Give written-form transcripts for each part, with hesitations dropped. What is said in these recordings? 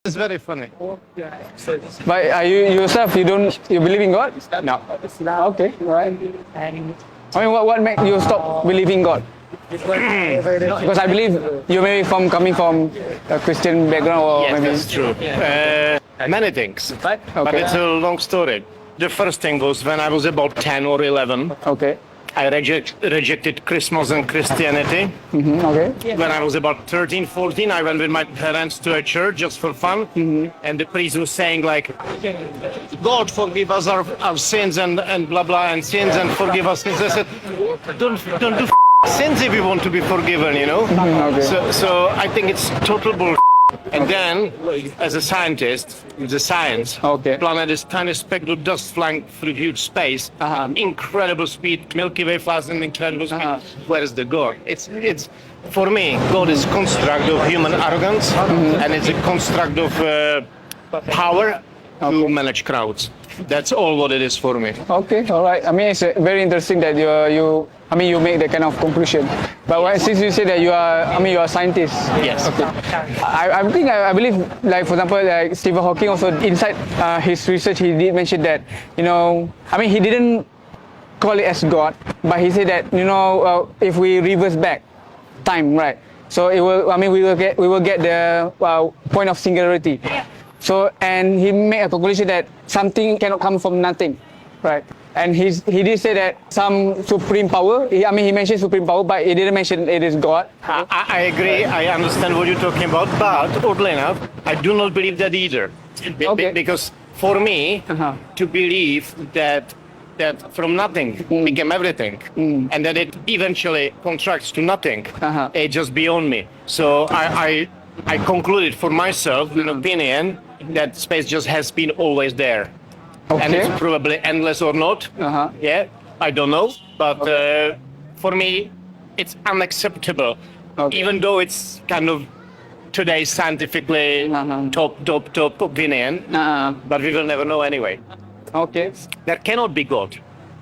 It's very funny. But you yourself, you believe in God? No. Okay, right. I mean, what makes you stop believing God? Because I believe you may be coming from a Christian background, or Yes, maybe. that's true. Many things, but it's a long story. The first thing was when I was about 10 or 11. Okay. I rejected Christmas and Christianity. Okay. When I was about 13, 14, I went with my parents to a church just for fun. And the priest was saying like, God forgive us our sins and blah blah and sins and forgive us sins. I said, don't do sins if you want to be forgiven, you know? Okay. So I think it's total bull. And then, as a scientist, the science, planet is tiny speck of dust flying through huge space, incredible speed, Milky Way flies in incredible speed. Where is the God? It's for me, God is construct of human arrogance, and it's a construct of power to manage crowds. That's all what it is for me. Okay, all right. I mean, it's very interesting that you make that kind of conclusion. But since you say that you are a scientist. Yes. Okay. I believe, like for example, like Stephen Hawking also inside his research, he did mention that, he didn't call it as God, but he said that, if we reverse back time, right? So it will, we will get the point of singularity. So, and he made a conclusion that something cannot come from nothing, right? And he did say that some supreme power, he mentioned supreme power, but he didn't mention it is God. I agree, I understand what you're talking about, but oddly enough, I do not believe that either. Because for me, to believe that from nothing became everything, and that it eventually contracts to nothing, it's just beyond me. So I concluded for myself, an opinion, that space just has been always there. And it's probably endless or not. Yeah, I don't know. But for me, it's unacceptable. Even though it's kind of today's scientifically top opinion. But we will never know anyway. Okay. There cannot be God.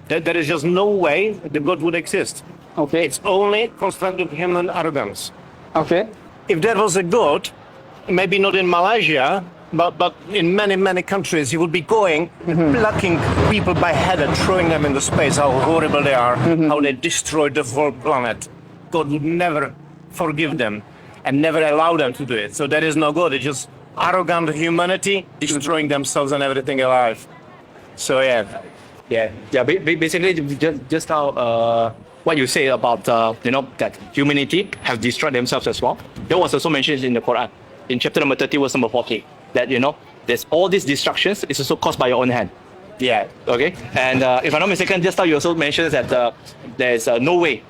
There is just no way the God would exist. Okay. It's only construct of human arrogance. Okay. If there was a God, maybe not in Malaysia, but in many countries, he would be going, plucking people by head and throwing them into space, how horrible they are, how they destroyed the whole planet. God would never forgive them and never allow them to do it. So there is no God. It's just arrogant humanity destroying themselves and everything alive. So yeah. Basically, just how what you say about that humanity have destroyed themselves as well. That was also mentioned in the Quran, in chapter number 30, verse number 40. That there's all these destructions is also caused by your own hand. Yeah. Okay. And if I'm not mistaken, just now you also mentioned that there's no way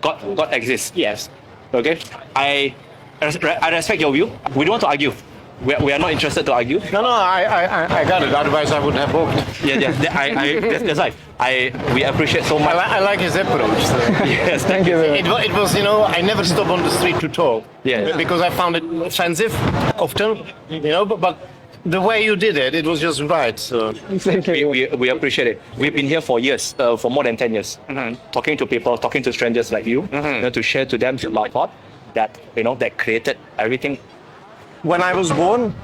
God exists. Yes. Okay. I respect your view. We don't want to argue. We are not interested to argue. No, I got it. Otherwise, I would have walked. That's right. We appreciate so much. I like his approach. So. Yes, thank you. It was, I never stopped on the street to talk. Yeah. Because I found it offensive often, but the way you did it, it was just right. So we appreciate it. We've been here for years, for more than 10 years, talking to people, talking to strangers like you, to share to them our thought that that created everything. When I was born,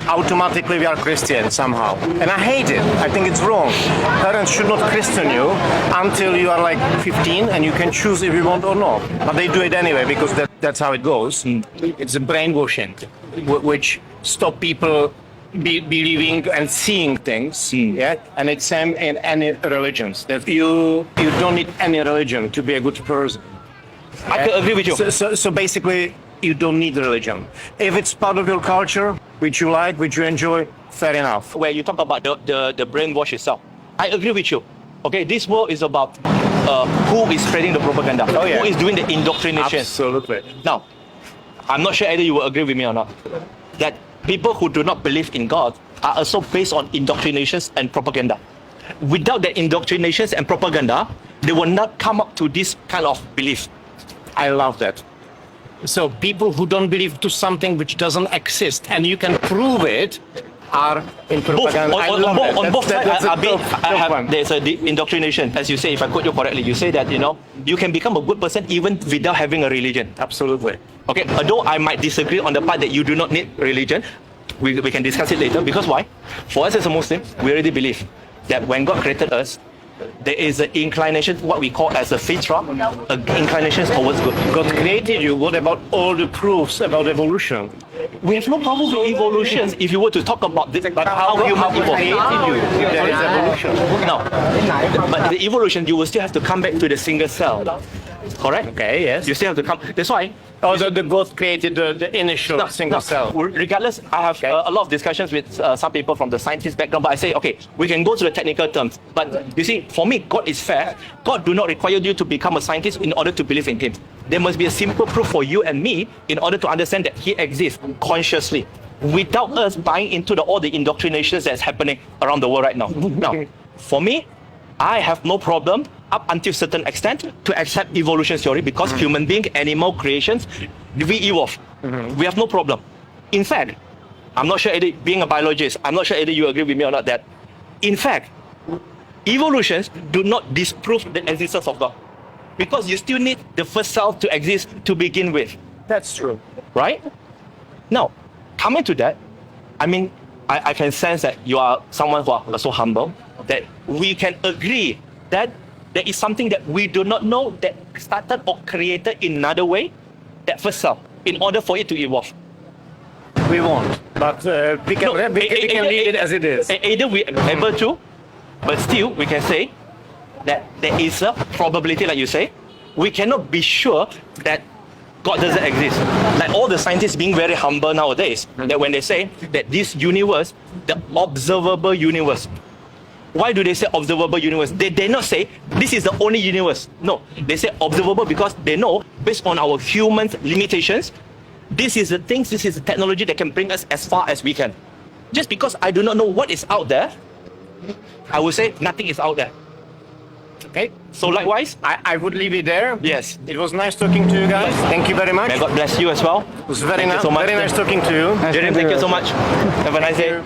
automatically we are Christian somehow. And I hate it. I think it's wrong. Parents should not Christian you until you are like 15 and you can choose if you want or not. But they do it anyway because that's how it goes. It's a brainwashing which stop people believing and seeing things. Yeah? And it's same in any religions. That you don't need any religion to be a good person. I can agree with you. So basically, you don't need religion. If it's part of your culture, which you like, which you enjoy, fair enough. Where you talk about the brainwash itself, I agree with you. Okay, this world is about who is spreading the propaganda, who is doing the indoctrination. Absolutely. Now, I'm not sure either you will agree with me or not, that people who do not believe in God are also based on indoctrinations and propaganda. Without the indoctrinations and propaganda, they will not come up to this kind of belief. I love that. So people who don't believe to something which doesn't exist and you can prove it are in propaganda. On both sides, there's a indoctrination. As you say, if I quote you correctly, you say that you can become a good person even without having a religion. Absolutely. Okay, although I might disagree on the part that you do not need religion, we can discuss it later. Because why? For us as a Muslim, we already believe that when God created us, there is an inclination, what we call as a fitra, an inclination towards good. God created you. What about all the proofs about evolution? We have no problem with evolution if you were to talk about this, but how human God created evolved. you if there is evolution? No, but the evolution, you will still have to come back to the single cell. Correct? Okay, yes. You still have to come. That's why. Oh, the God created the initial single cell. Regardless, I have a lot of discussions with some people from the scientist background, but I say, okay, we can go to the technical terms. But you see, for me, God is fair. God do not require you to become a scientist in order to believe in Him. There must be a simple proof for you and me in order to understand that He exists consciously, without us buying into all the indoctrinations that's happening around the world right now. Now, for me, I have no problem up until certain extent to accept evolution theory because human being, animal creations, we evolve. We have no problem. In fact, I'm not sure, Eddie, being a biologist, I'm not sure, Eddie, you agree with me or not that, in fact, evolutions do not disprove the existence of God because you still need the first cell to exist to begin with. That's true. Right? Now, coming to that, I mean, I can sense that you are someone who are so humble that we can agree that there is something that we do not know that started or created in another way, that first cell, in order for it to evolve. We won't, but we can leave it as it is. Either we are able to, but still we can say that there is a probability, like you say, we cannot be sure that God doesn't exist. Like all the scientists being very humble nowadays, that when they say that this universe, the observable universe, why do they say observable universe? They dare not say this is the only universe. No, they say observable because they know based on our human limitations, this is the things, this is the technology that can bring us as far as we can. Just because I do not know what is out there, I will say nothing is out there. Okay. So likewise, I would leave it there. yes. It was nice talking to you guys. Thank you very much. May God bless you as well. It was very Thank you nice. so much. Very nice talking to you. Jeremy, thank you so much. Have a nice day.